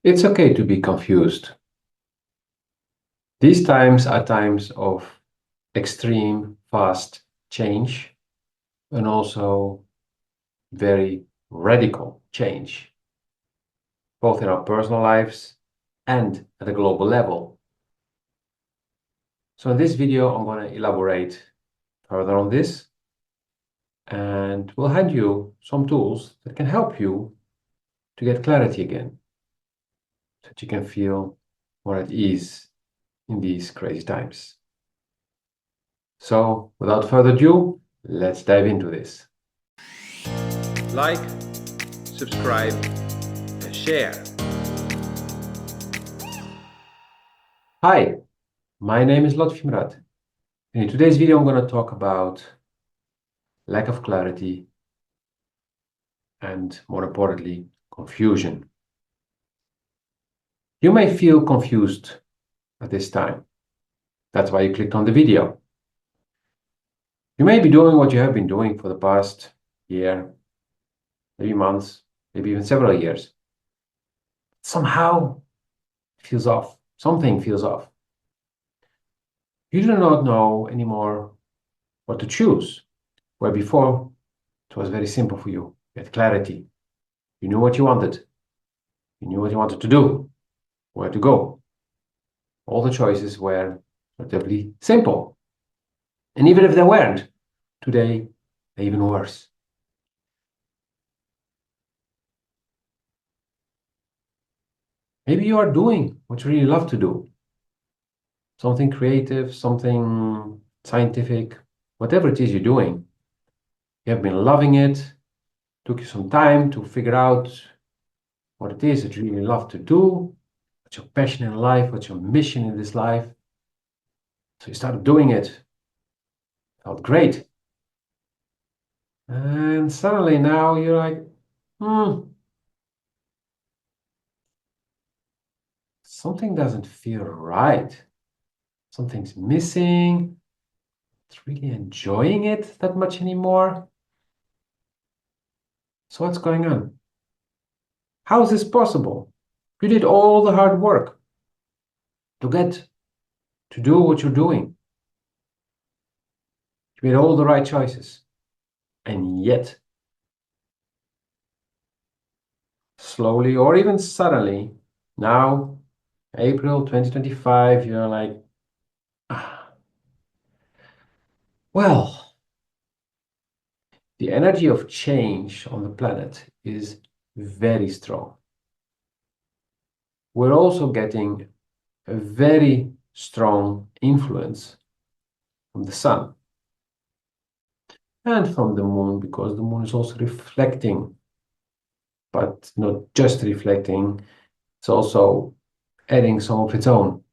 It's okay to be confused. These times are times of extreme, fast change and also very radical change, both in our personal lives and at a global level. So in this video, I'm going to elaborate further on this and we'll hand you some tools that can help you to get clarity again, so that you can feel more at ease in these crazy times. So without further ado, let's dive into this. Like, subscribe, and share. Hi, my name is Lotfi. And in today's video, I'm going to talk about lack of clarity and, more importantly, confusion. You may feel confused at this time. That's why you clicked on the video. You may be doing what you have been doing for the past year, maybe months, maybe even several years. Somehow it feels off. Something feels off. You do not know anymore what to choose, where before it was very simple for you. You had clarity. You knew what you wanted. You knew what you wanted to do, where to go. All the choices were relatively simple. And even if they weren't, today they're even worse. Maybe you are doing what you really love to do. Something creative, something scientific, whatever it is you're doing. You have been loving it. Took you some time to figure out what it is that you really love to do, what's your passion in life, what's your mission in this life. So you started doing it. Felt great. And suddenly now you're like, something doesn't feel right. Something's missing. It's really enjoying it that much anymore. So what's going on? How is this possible? You did all the hard work to get to do what you're doing. You made all the right choices. And yet, slowly or even suddenly, now, April 2025, you're like, ah, well, the energy of change on the planet is very strong. We're also getting a very strong influence from the sun and from the moon, because the moon is also reflecting, but not just reflecting, it's also adding some of its own.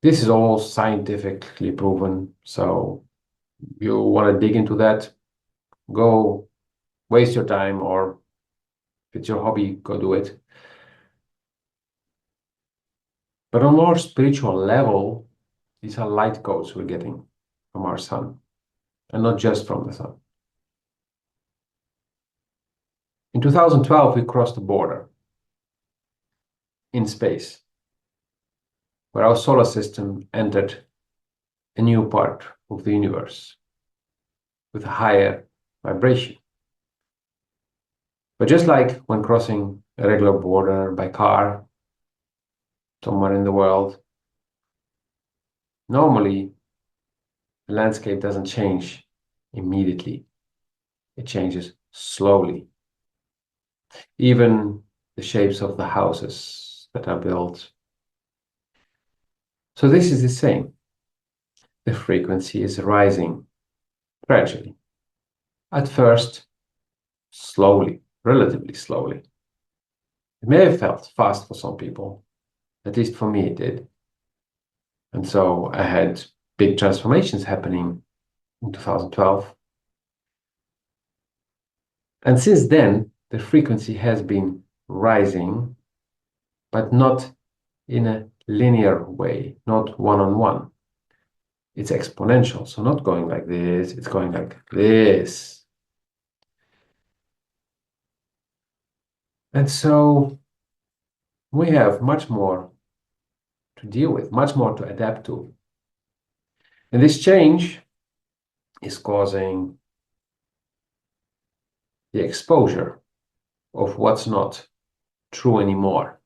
This is all scientifically proven, so you want to dig into that, go waste your time, or if it's your hobby, go do it. But on a more spiritual level, these are light codes we're getting from our sun, and not just from the sun. In 2012, we crossed the border in space, where our solar system entered a new part of the universe with a higher vibration. But just like when crossing a regular border by car somewhere in the world, normally the landscape doesn't change immediately. It changes slowly. Even the shapes of the houses that are built. So this is the same. The frequency is rising gradually. At first, slowly, relatively slowly. It may have felt fast for some people. At least for me it did. And so I had big transformations happening in 2012. And since then, the frequency has been rising, but not in a linear way, not one-on-one. It's exponential, so not going like this, it's going like this. And so We have much more to deal with, much more to adapt to. And this change is causing the exposure of what's not true anymore,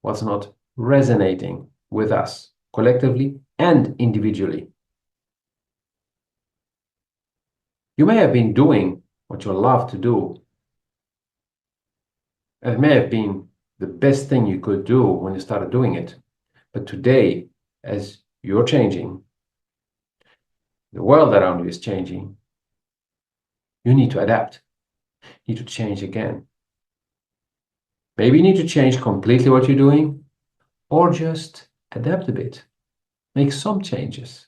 what's not resonating with us collectively and individually. You may have been doing what you love to do. It may have been the best thing you could do when you started doing it. But today, as you're changing, the world around you is changing, you need to adapt. You need to change again. Maybe you need to change completely what you're doing, or just adapt a bit. Make some changes.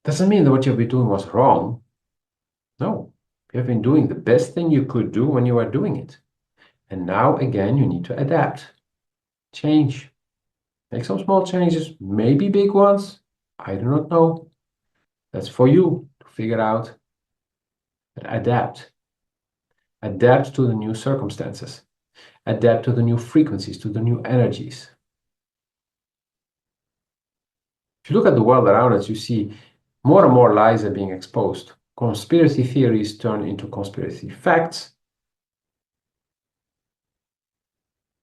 Doesn't mean that what you've been doing was wrong. No, you have been doing the best thing you could do when you were doing it. And now, again, you need to adapt, change, make some small changes, maybe big ones. I do not know. That's for you to figure out. But adapt. Adapt to the new circumstances. Adapt to the new frequencies, to the new energies. If you look at the world around us, you see more and more lies are being exposed. Conspiracy theories turn into conspiracy facts.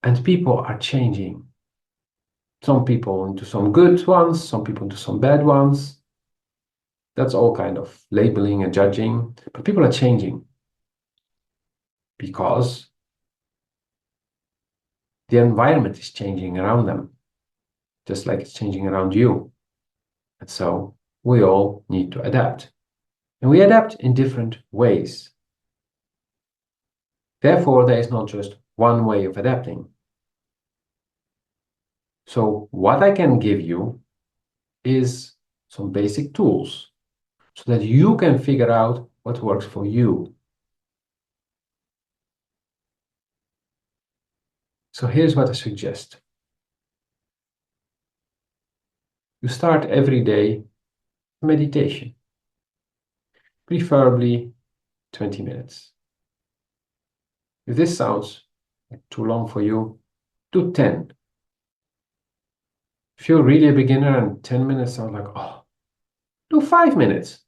And people are changing. Some people into some good ones, some people into some bad ones. That's all kind of labeling and judging. But people are changing because the environment is changing around them, just like it's changing around you. And so we all need to adapt. And we adapt in different ways. Therefore, there is not just one way of adapting. So what I can give you is some basic tools so that you can figure out what works for you. So here's what I suggest. You start every day meditation, preferably 20 minutes. If this sounds too long for you, do 10. If you're really a beginner and 10 minutes sounds like, oh, do 5 minutes.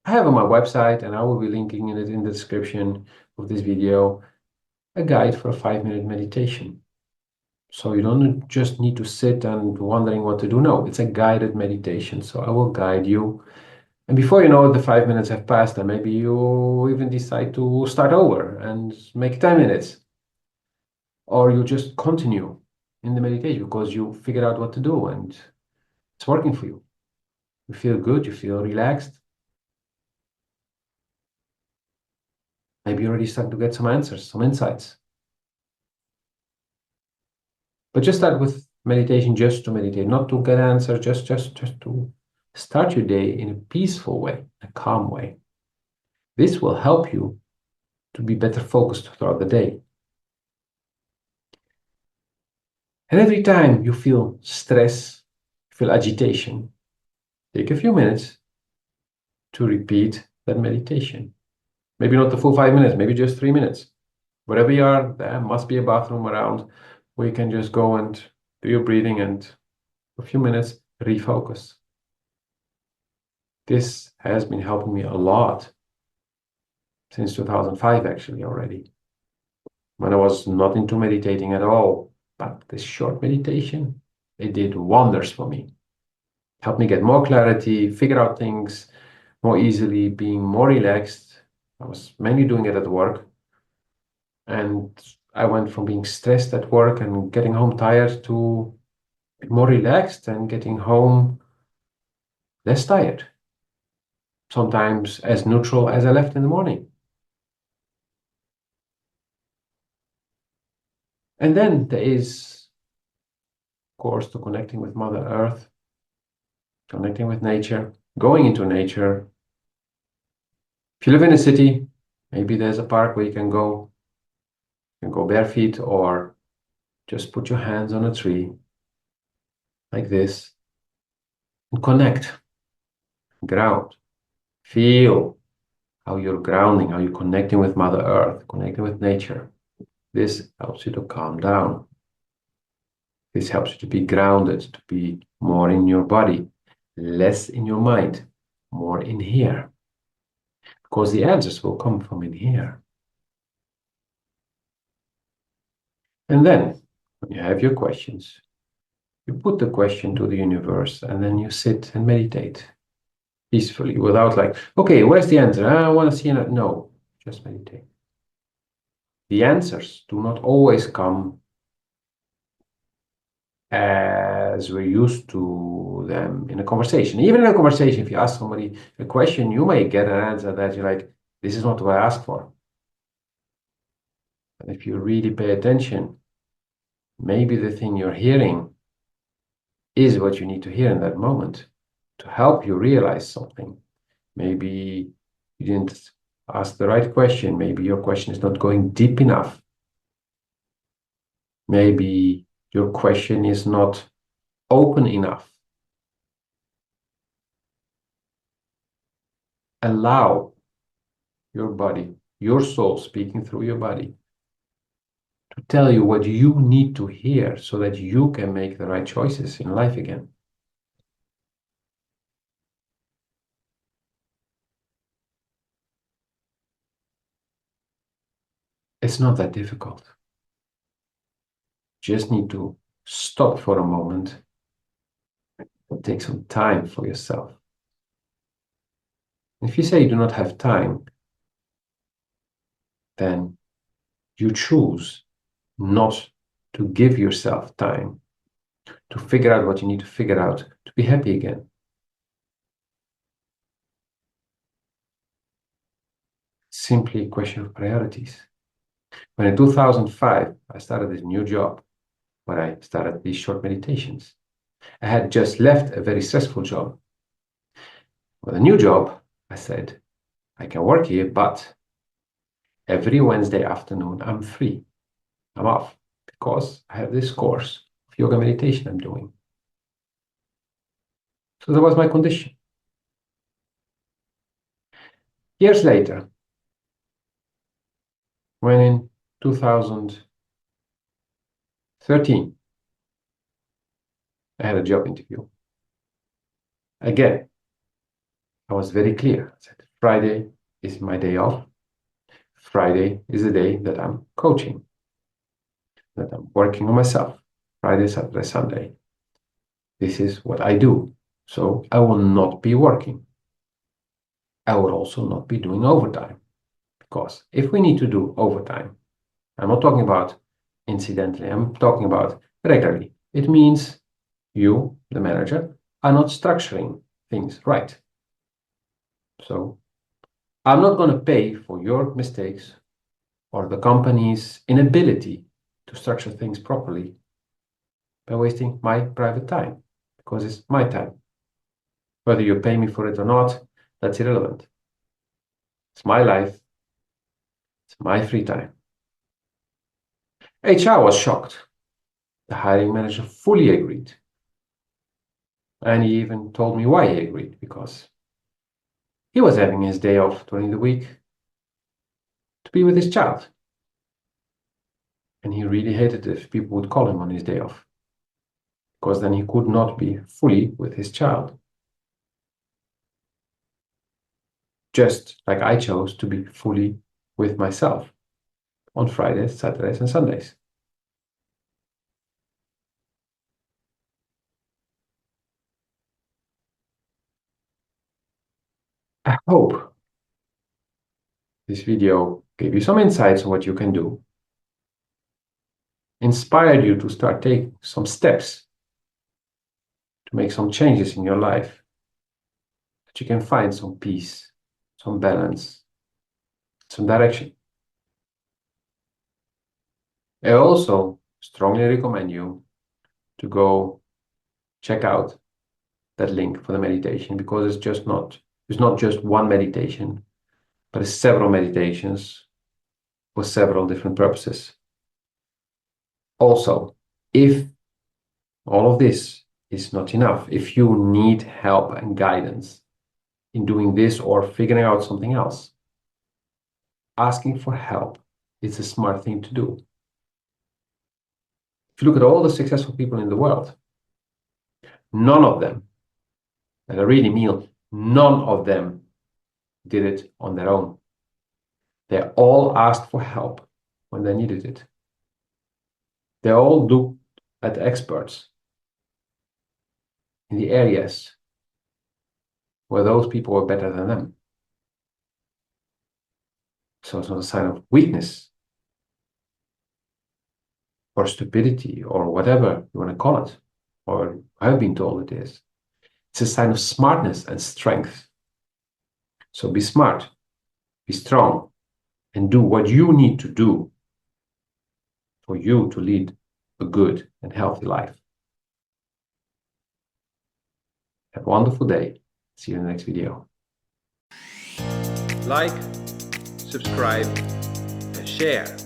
I have on my website, and I will be linking it in the description of this video, a guide for a 5-minute meditation. So you don't just need to sit and wondering what to do. No, it's a guided meditation. So I will guide you. And before you know it, the 5 minutes have passed, and maybe you even decide to start over and make 10 minutes. Or you just continue in the meditation because you figured out what to do and it's working for you. You feel good, you feel relaxed. Maybe you already start to get some answers, some insights. But just start with meditation just to meditate, not to get answers, just to start your day in a peaceful way, a calm way. This will help you to be better focused throughout the day. And every time you feel stress, feel agitation, take a few minutes to repeat that meditation. Maybe not the full 5 minutes, maybe just 3 minutes. Wherever you are, there must be a bathroom around where you can just go and do your breathing and for a few minutes refocus. This has been helping me a lot since 2005 actually already, when I was not into meditating at all. But this short meditation, it did wonders for me. Helped me get more clarity, figure out things more easily, being more relaxed. I was mainly doing it at work. And I went from being stressed at work and getting home tired to be more relaxed and getting home less tired. Sometimes as neutral as I left in the morning. And then there is, of course, to connecting with Mother Earth, connecting with nature, going into nature. If you live in a city, maybe there's a park where you can go. You can go bare feet or just put your hands on a tree like this and connect, ground, feel how you're grounding, how you're connecting with Mother Earth, connecting with nature. This helps you to calm down. This helps you to be grounded, to be more in your body, less in your mind, more in here. Because the answers will come from in here. And then, when you have your questions, you put the question to the universe and then you sit and meditate peacefully without like, okay, where's the answer? I want to see it. No, just meditate. The answers do not always come as we're used to them in a conversation. Even in a conversation, if you ask somebody a question, you may get an answer that you're like, this is not what I asked for. And if you really pay attention, maybe the thing you're hearing is what you need to hear in that moment to help you realize something. Maybe you didn't ask the right question. Maybe your question is not going deep enough. Maybe your question is not open enough. Allow your body, your soul speaking through your body, to tell you what you need to hear so that you can make the right choices in life again. It's not that difficult. You just need to stop for a moment and take some time for yourself. If you say you do not have time, then you choose not to give yourself time to figure out what you need to figure out to be happy again. Simply a question of priorities. When in 2005, I started this new job where I started these short meditations. I had just left a very stressful job. With a new job, I said, I can work here, but every Wednesday afternoon, I'm free. I'm off because I have this course of yoga meditation I'm doing. So that was my condition. Years later, when in 2013, I had a job interview. Again, I was very clear. I said, Friday is my day off. Friday is the day that I'm coaching, that I'm working on myself. Friday, Saturday, Sunday. This is what I do. So I will not be working. I will also not be doing overtime. Because if we need to do overtime, I'm not talking about incidentally, I'm talking about regularly. It means you, the manager, are not structuring things right. So I'm not going to pay for your mistakes or the company's inability to structure things properly by wasting my private time, because it's my time. Whether you pay me for it or not, that's irrelevant. It's my life. It's my free time. HR was shocked. The hiring manager fully agreed. And he even told me why he agreed, because he was having his day off during the week to be with his child. And he really hated if people would call him on his day off, because then he could not be fully with his child. Just like I chose to be fully with myself on Fridays, Saturdays, and Sundays. I hope this video gave you some insights on what you can do, inspired you to start taking some steps to make some changes in your life, that you can find some peace, some balance, some direction. I also strongly recommend you to go check out that link for the meditation, because it's not just one meditation, but it's several meditations for several different purposes. Also, if all of this is not enough, if you need help and guidance in doing this or figuring out something else, asking for help is a smart thing to do. If you look at all the successful people in the world, none of them, and I really mean none of them, did it on their own. They all asked for help when they needed it. They all looked at experts in the areas where those people were better than them. So it's not a sign of weakness or stupidity or whatever you want to call it, or I've been told it is. It's a sign of smartness and strength. So be smart, be strong, and do what you need to do for you to lead a good and healthy life. Have a wonderful day. See you in the next video. Like, subscribe, and share.